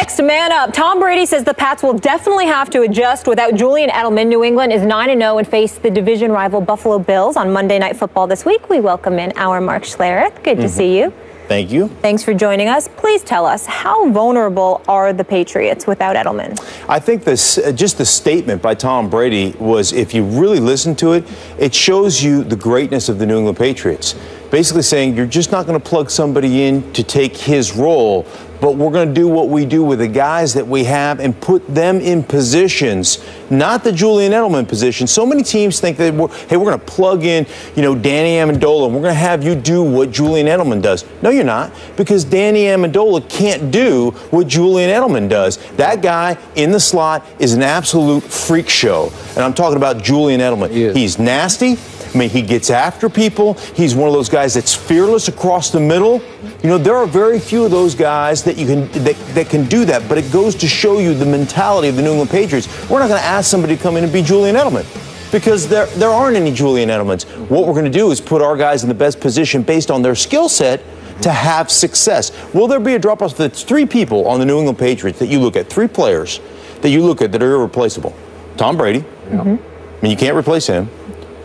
next. Man up. Tom Brady says the Pats will definitely have to adjust without Julian Edelman. New England is 9-0 and face the division rival Buffalo Bills on Monday Night Football this week. We welcome in our Mark Schlereth. Good to see you. Thank you. Thanks for joining us. Please tell us, how vulnerable are the Patriots without Edelman? I think just the statement by Tom Brady was, if you really listen to it, it shows you the greatness of the New England Patriots. Basically saying you're just not going to plug somebody in to take his role, but we're going to do what we do with the guys that we have and put them in positions, not the Julian Edelman position. So many teams think that, hey, we're going to plug in, Danny Amendola, and we're going to have you do what Julian Edelman does. No, you're not, because Danny Amendola can't do what Julian Edelman does. That guy in the slot is an absolute freak show, and I'm talking about Julian Edelman. He's nasty. I mean, he gets after people. He's one of those guys that's fearless across the middle. There are very few of those guys that can do that, but it goes to show you the mentality of the New England Patriots. We're not going to ask somebody to come in and be Julian Edelman, because there aren't any Julian Edelmans. What we're going to do is put our guys in the best position based on their skill set to have success. Will there be a drop-off? That's three people on the New England Patriots that you look at, three players that you look at that are irreplaceable. Tom Brady. I mean, you can't replace him.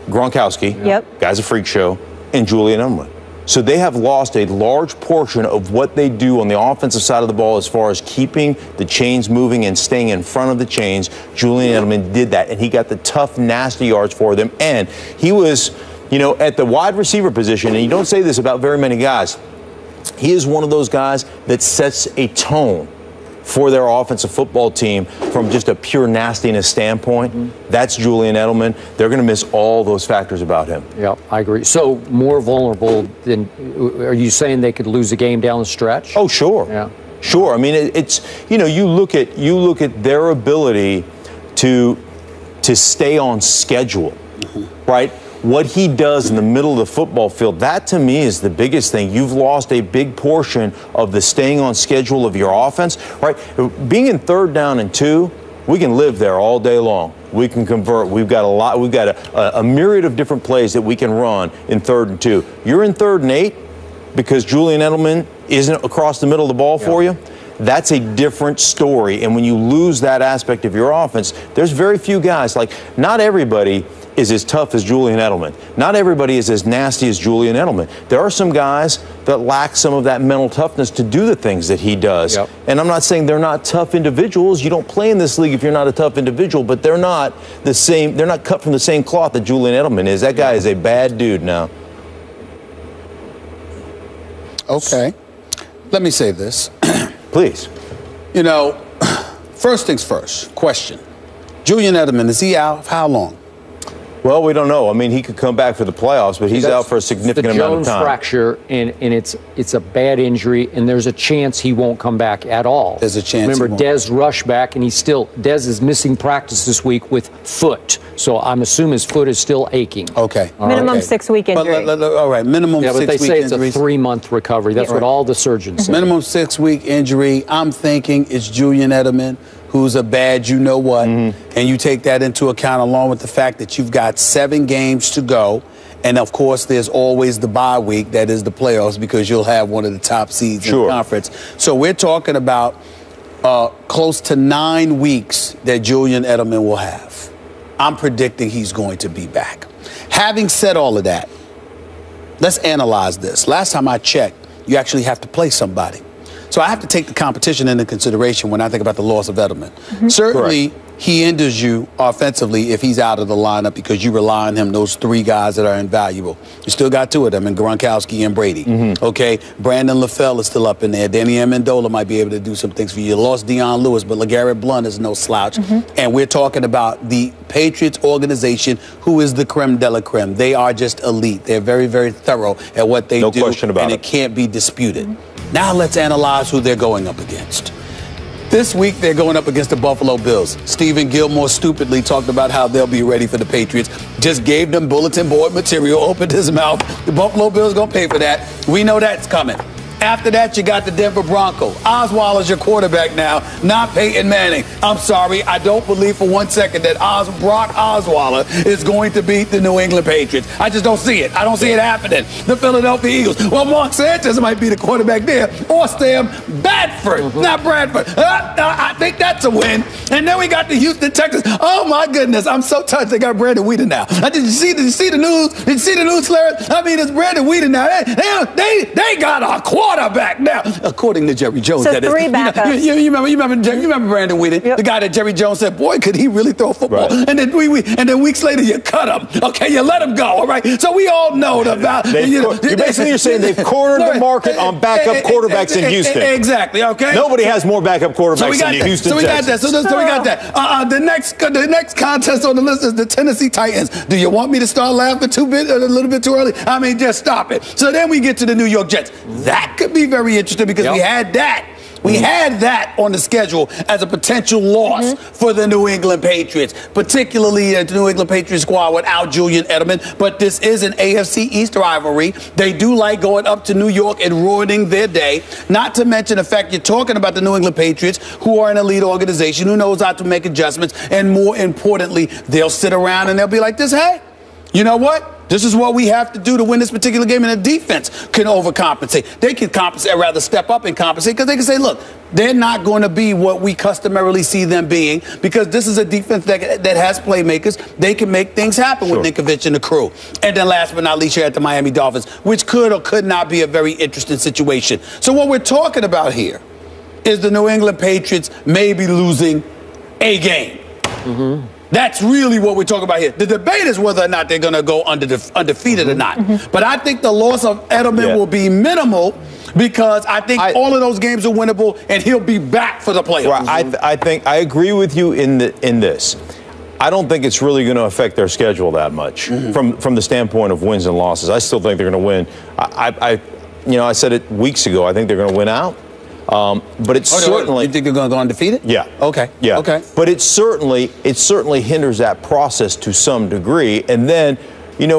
Gronkowski, guy's a freak show, and Julian Edelman. So they have lost a large portion of what they do on the offensive side of the ball as far as keeping the chains moving and staying in front of the chains. Julian Edelman did that, and he got the tough, nasty yards for them. And he was, at the wide receiver position, and you don't say this about very many guys, he is one of those guys that sets a tone for their offensive football team from just a pure nastiness standpoint. That's Julian Edelman. They're going to miss all those factors about him. Yeah, I agree. So more vulnerable than, are you saying they could lose a game down the stretch? Oh, sure. Yeah. Sure. I mean, it's, you look at their ability to stay on schedule, right? What he does in the middle of the football field, that to me is the biggest thing. You've lost a big portion of the staying on schedule of your offense, right? Being in 3rd down and 2, we can live there all day long. We can convert. We've got a myriad of different plays that we can run in 3rd and 2. You're in 3rd and 8 because Julian Edelman isn't across the middle of the ball for you. That's a different story. And when you lose that aspect of your offense, there's very few guys. Like, not everybody is as tough as Julian Edelman. Not everybody is as nasty as Julian Edelman. There are some guys that lack some of that mental toughness to do the things that he does. And I'm not saying they're not tough individuals. You don't play in this league if you're not a tough individual, but they're not the same. They're not cut from the same cloth that Julian Edelman is. That guy is a bad dude now. Okay. Let me say this. Please. First things first, question. Julian Edelman, is he out? How long? Well, we don't know. I mean, he could come back for the playoffs, but he's out for a significant amount of time. The Jones fracture, and it's a bad injury, and there's a chance he won't come back at all. There's a chance. Remember, Dez rushed back, and Dez is missing practice this week with foot. So I'm assuming his foot is still aching. Okay. Minimum 6-week injury. All right, minimum 6 week injury. Yeah, but they say it's a 3-month recovery. That's what all the surgeons say. Minimum 6-week injury. I'm thinking it's Julian Edelman, who's a bad you-know-what, and you take that into account along with the fact that you've got 7 games to go, and of course there's always the bye week, that is the playoffs, because you'll have one of the top seeds in the conference. So we're talking about close to 9 weeks that Julian Edelman will have. I'm predicting he's going to be back. Having said all of that, let's analyze this. Last time I checked, you actually have to play somebody. So I have to take the competition into consideration when I think about the loss of Edelman. Certainly, he hinders you offensively if he's out of the lineup because you rely on him, those 3 guys that are invaluable. You still got 2 of them, in Gronkowski and Brady. Okay, Brandon LaFell is still up in there. Danny Amendola might be able to do some things for you. You lost Deion Lewis, but LeGarrette Blount is no slouch. And we're talking about the Patriots organization, who is the creme de la creme. They are just elite. They're very, very thorough at what they do. No question about it. And it can't be disputed. Now let's analyze who they're going up against. This week, they're going up against the Buffalo Bills. Stephen Gilmore stupidly talked about how they'll be ready for the Patriots. Just gave them bulletin board material, opened his mouth. The Buffalo Bills going to pay for that. We know that's coming. After that, you got the Denver Broncos. Osweiler's your quarterback now, not Peyton Manning. I'm sorry, I don't believe for 1 second that Brock Osweiler is going to beat the New England Patriots. I just don't see it. I don't see it happening. The Philadelphia Eagles. Well, Mark Sanchez might be the quarterback there, or Sam Bradford, not Bradford. I think that's a win. And then we got the Houston Texans. Oh my goodness, I'm so touched. They got Brandon Whedon now. Did you see the news? Did you see the news, Larry? I mean, it's Brandon Whedon now. They got a quarterback now, according to Jerry Jones. So that three is. backups. You remember Brandon Whedon, the guy that Jerry Jones said, boy, could he really throw a football? Right. And then weeks later, you cut him. Okay, you let him go. All right. So we all know about. You're saying they've cornered the market on backup quarterbacks in Houston. Exactly. Okay. Nobody has more backup quarterbacks than the Houston Texans. So we got that. The next contest on the list is the Tennessee Titans. Do you want me to start laughing a little bit too early? I mean, just stop it. So then we get to the New York Jets. That could be very interesting because we had that. We had that on the schedule as a potential loss for the New England Patriots, particularly the New England Patriots squad without Julian Edelman. But this is an AFC East rivalry. They do like going up to New York and ruining their day. Not to mention the fact you're talking about the New England Patriots, who are an elite organization, who knows how to make adjustments. And more importantly, they'll sit around and they'll be like this, hey, you know what? This is what we have to do to win this particular game, and the defense can overcompensate. They can compensate, rather step up and compensate, because they can say, look, they're not going to be what we customarily see them being, because this is a defense that has playmakers. They can make things happen with Ninkovich and the crew. And then last but not least, you're at the Miami Dolphins, which could or could not be a very interesting situation. So what we're talking about here is the New England Patriots maybe losing a game. That's really what we're talking about here. The debate is whether or not they're going to go undefeated or not. But I think the loss of Edelman will be minimal, because I think all of those games are winnable, and he'll be back for the playoffs. Right. I think I agree with you in this. I don't think it's really going to affect their schedule that much from the standpoint of wins and losses. I still think they're going to win. I said it weeks ago. I think they're going to win out. But it's certainly. You think they're going to go undefeated? Yeah. Okay. Yeah. Okay. But it certainly hinders that process to some degree. And then,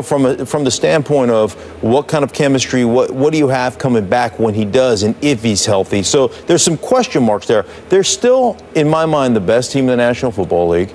from the standpoint of what kind of chemistry, what do you have coming back when he does, and if he's healthy? So there's some question marks there. They're still, in my mind, the best team in the National Football League.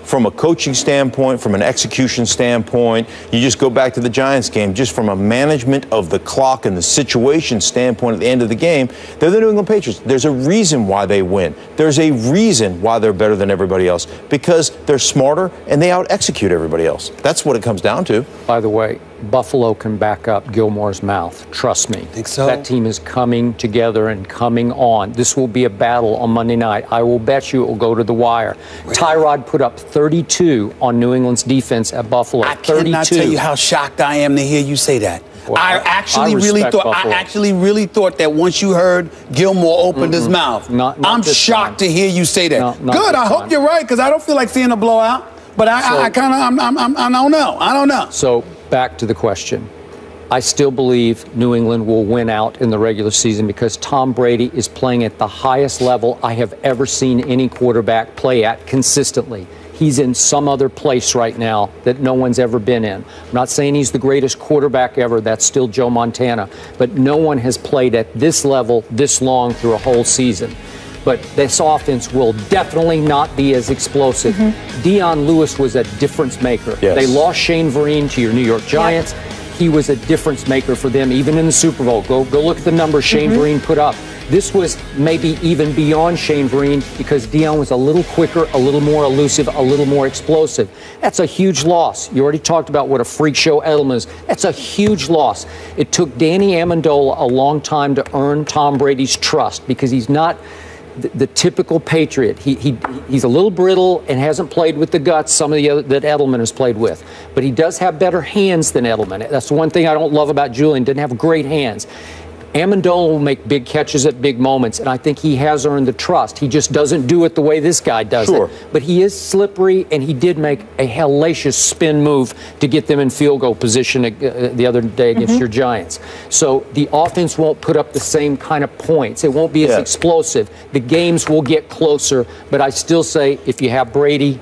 From a coaching standpoint, from an execution standpoint, you just go back to the Giants game, just from a management of the clock and the situation standpoint at the end of the game, they're the New England Patriots. There's a reason why they win. There's a reason why they're better than everybody else, because they're smarter and they out-execute everybody else. That's what it comes down to. By the way, Buffalo can back up Gilmore's mouth. Trust me. Think so? That team is coming together and coming on. This will be a battle on Monday night. I will bet you it will go to the wire. Really? Tyrod put up 32 on New England's defense at Buffalo. I cannot tell you how shocked I am to hear you say that. Well, I actually really thought that once you heard Gilmore opened his mouth. I'm shocked to hear you say that. Good. I hope you're right, because I don't feel like seeing a blowout. But I don't know. I don't know. So back to the question. I still believe New England will win out in the regular season, because Tom Brady is playing at the highest level I have ever seen any quarterback play at consistently. He's in some other place right now that no one's ever been in. I'm not saying he's the greatest quarterback ever. That's still Joe Montana. But no one has played at this level this long through a whole season. But this offense will definitely not be as explosive. Deion Lewis was a difference maker. Yes. They lost Shane Vereen to your New York Giants. He was a difference maker for them, even in the Super Bowl. Go look at the numbers Shane Vereen put up. This was maybe even beyond Shane Vereen, because Deion was a little quicker, a little more elusive, a little more explosive. That's a huge loss. You already talked about what a freak show Edelman is. That's a huge loss. It took Danny Amendola a long time to earn Tom Brady's trust, because he's not the typical Patriot. He's a little brittle and hasn't played with the guts some of the other that Edelman has played with. But he does have better hands than Edelman. That's the one thing I don't love about Julian. Didn't have great hands. Amendola will make big catches at big moments, and I think he has earned the trust. He just doesn't do it the way this guy does it. But he is slippery, and he did make a hellacious spin move to get them in field goal position the other day against your Giants. So the offense won't put up the same kind of points. It won't be as explosive. The games will get closer, but I still say if you have Brady,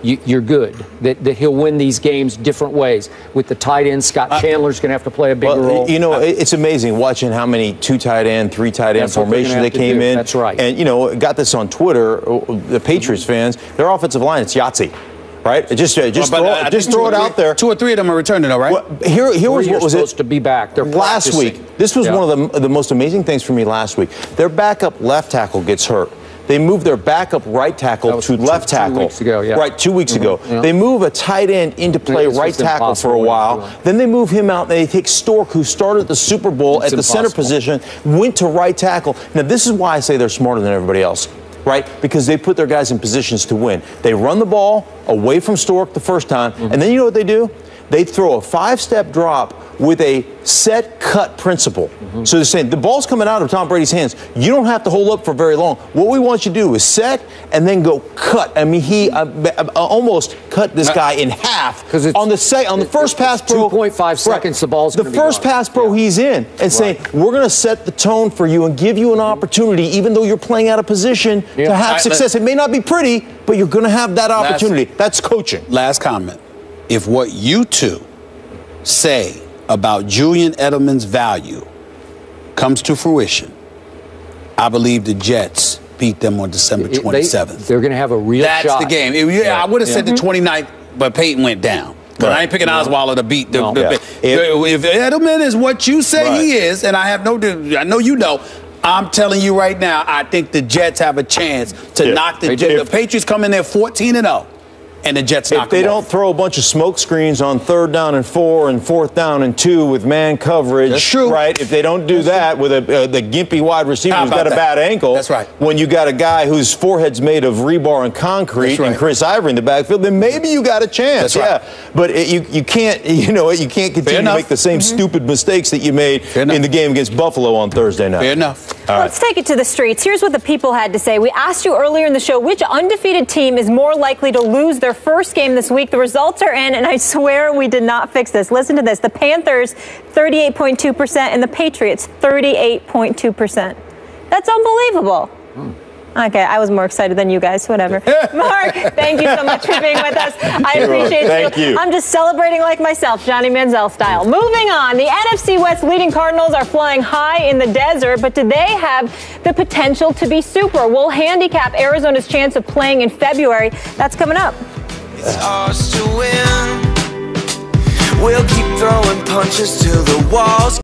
you're good. That he'll win these games different ways. With the tight end, Scott Chandler's going to have to play a bigger role. You know, it's amazing watching how many 2 tight end, 3 tight end formations they came in. That's right. And, you know, got this on Twitter, the Patriots fans, their offensive line, it's Yahtzee. Right? Just throw it out there. 2 or 3 of them are returning, though, right? Well, here was what was supposed to be back. They're last week. This was one of the most amazing things for me last week. Their backup left tackle gets hurt. They move their backup right tackle to left tackle. 2 weeks ago, Right, 2 weeks ago. Yeah. They move a tight end into play right tackle for a while. Then they move him out and they take Stork, who started the Super Bowl at the center position, went to right tackle. Now, this is why I say they're smarter than everybody else. Right? Because they put their guys in positions to win. They run the ball away from Stork the first time, and then you know what they do? They throw a 5-step drop with a set cut principle. So they're saying the ball's coming out of Tom Brady's hands. You don't have to hold up for very long. What we want you to do is set and then go cut. I mean, he almost cut this guy in half on the first pass, bro. 2.5 seconds, the ball's the first pass, bro. He's in and saying we're going to set the tone for you and give you an opportunity, even though you're playing out of position, to have success. It may not be pretty, but you're going to have that opportunity. That's coaching. Last comment. If what you two say about Julian Edelman's value comes to fruition, I believe the Jets beat them on December 27th. They're going to have a real shot. That's the game. I would have said the 29th, but Peyton went down. But I ain't picking Osweiler to beat the. If Edelman is what you say he is, and I know you know. I'm telling you right now, I think the Jets have a chance to knock the Jets. The Patriots come in there 14-0. And the Jets knock them off. If they don't throw a bunch of smoke screens on 3rd down and 4 and 4th down and 2 with man coverage, that's true. Right? If they don't do that with the gimpy wide receiver who's got a bad ankle, that's right. When you got a guy whose forehead's made of rebar and concrete and Chris Ivory in the backfield, then maybe you got a chance. That's right. But you can't, you can't continue to make the same stupid mistakes that you made in the game against Buffalo on Thursday night. Fair enough. Let's take it to the streets. Here's what the people had to say. We asked you earlier in the show which undefeated team is more likely to lose their first game this week. The results are in, and I swear we did not fix this. Listen to this. The Panthers, 38.2%, and the Patriots, 38.2%. That's unbelievable. Okay, I was more excited than you guys, whatever. Mark, thank you so much for being with us. I appreciate Thank you. I'm just celebrating like myself, Johnny Manziel style. Moving on, the NFC West leading Cardinals are flying high in the desert, but do they have the potential to be super? We'll handicap Arizona's chance of playing in February. That's coming up. It's ours to win. We'll keep throwing punches till the walls